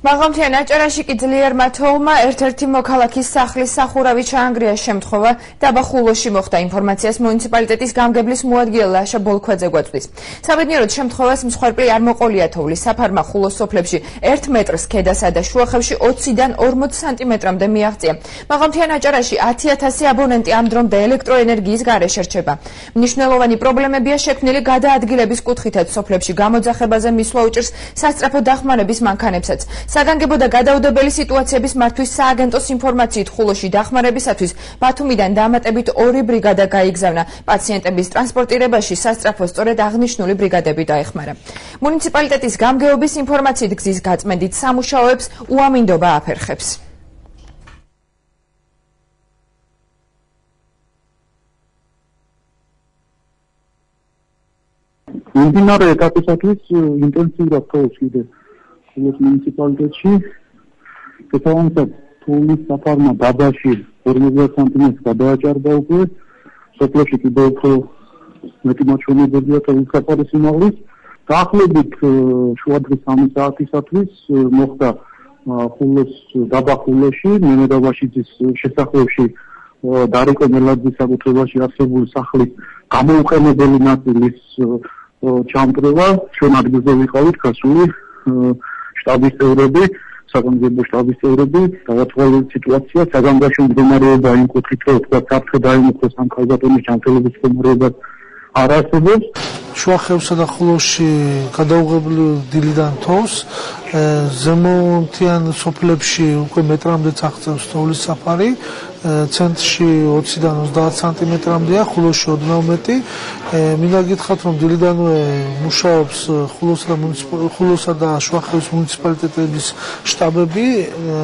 მაღალმთიან აჭარაში კი ძლიერმა თოვლმა ერთ-ერთი მოქალაქის სახლის სახურავი ჩაანგრია შემთხვევა დაბა ხულოში მოხდა. ინფორმაციას მუნიციპალიტეტის გამგებლის მოადგილე ლაშა ბოლქვაძე გვაწვდის. საბედნიეროდ შემთხვევას მსხვერპლი არ მოყოლია თოვლის საფარმა ხულოს სოფლებში 1 მეტრს ქედასა და შუახევში 20-დან 40 სანტიმეტრამდე მიაღწია. მაღალმთიან აჭარაში 10,000 აბონენტი ამ დრომდე ელექტროენერგიის გარეშე რჩება. მნიშვნელოვანი პრობლემებია შექმნილი გადაადგილების კუთხითაც სოფლებში გამოძახებაზე მისვლა უჭირს სასწრაფო დახმარების მანქანებსაც. საგანგებო და გადაუდებელი სიტუაციების მართვის სააგენტოს ინფორმაციით ხულოში დახმარებისათვის ბათუმიდან დამატებით 2 ბრიგადა გაიგზავნა. პაციენტების ტრანსპორტირებაში სასწრაფო სწორედ აღნიშნული ბრიგადები დაეხმარა. მუნიციპალიტეტის გამგეობის ინფორმაციით გზის გაწმენდით სამუშაოებს უამინდობა აფერხებს. მიმდინარე ეტაპისათვის ინტენსიურად თოვს კიდე ხულოს მუნიციპალიტეტში. შესაბამისად, თოვლის საფარმა დაბაში 40 სანტიმეტრს გადააჭარბა უკვე. სოფლებში კიდევ უფრო მეტი მაჩვენებელია თოვლის საფარის სიმაღლის. დაახლოებით შუადღის 3 საათისათვის მოხდა ხულოს დაბა ხულოში, მემედაბაშიძის შესახვევში დარიკო მელაძის საკუთრებაში არსებული სახლის გამოუყენებელი ნაწილის ჩამწრება. ჩვენ ადგილზე ვიყავით გასული შტაბის წევრები, საგანგებო შტაბის წევრები, დავათვალეთ სიტუაცია, საგანგაშო მდგომარეობა იმ კუთხით, რომ თქვა საფრთხე დაემუქროს ამ ქალბატონის ჯანმრთელობის მდგომარეობას არ არსებობს. შუახევსა და ხულოში გადაუღებლი დილიდან თოვს, ზემოთიან სოფლებში უკვე მეტრამდე აღწევს თოვლის საფარი, ცენტრში 20-დან 30 სანტიმეტრამდეა, ხულოში ოდნავ მეტი. მინდა გითხრათ, რომ დილიდანვე მუშაობს ხულოსა და შუახევის მუნიციპალიტეტების შტაბები.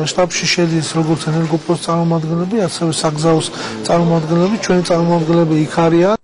შტაბში შედის როგორც ენერგოპოს წარმომადგენლები, ასევე საგზაოს წარმომადგენლები. ჩვენი წარმომადგენლები იქ არიან.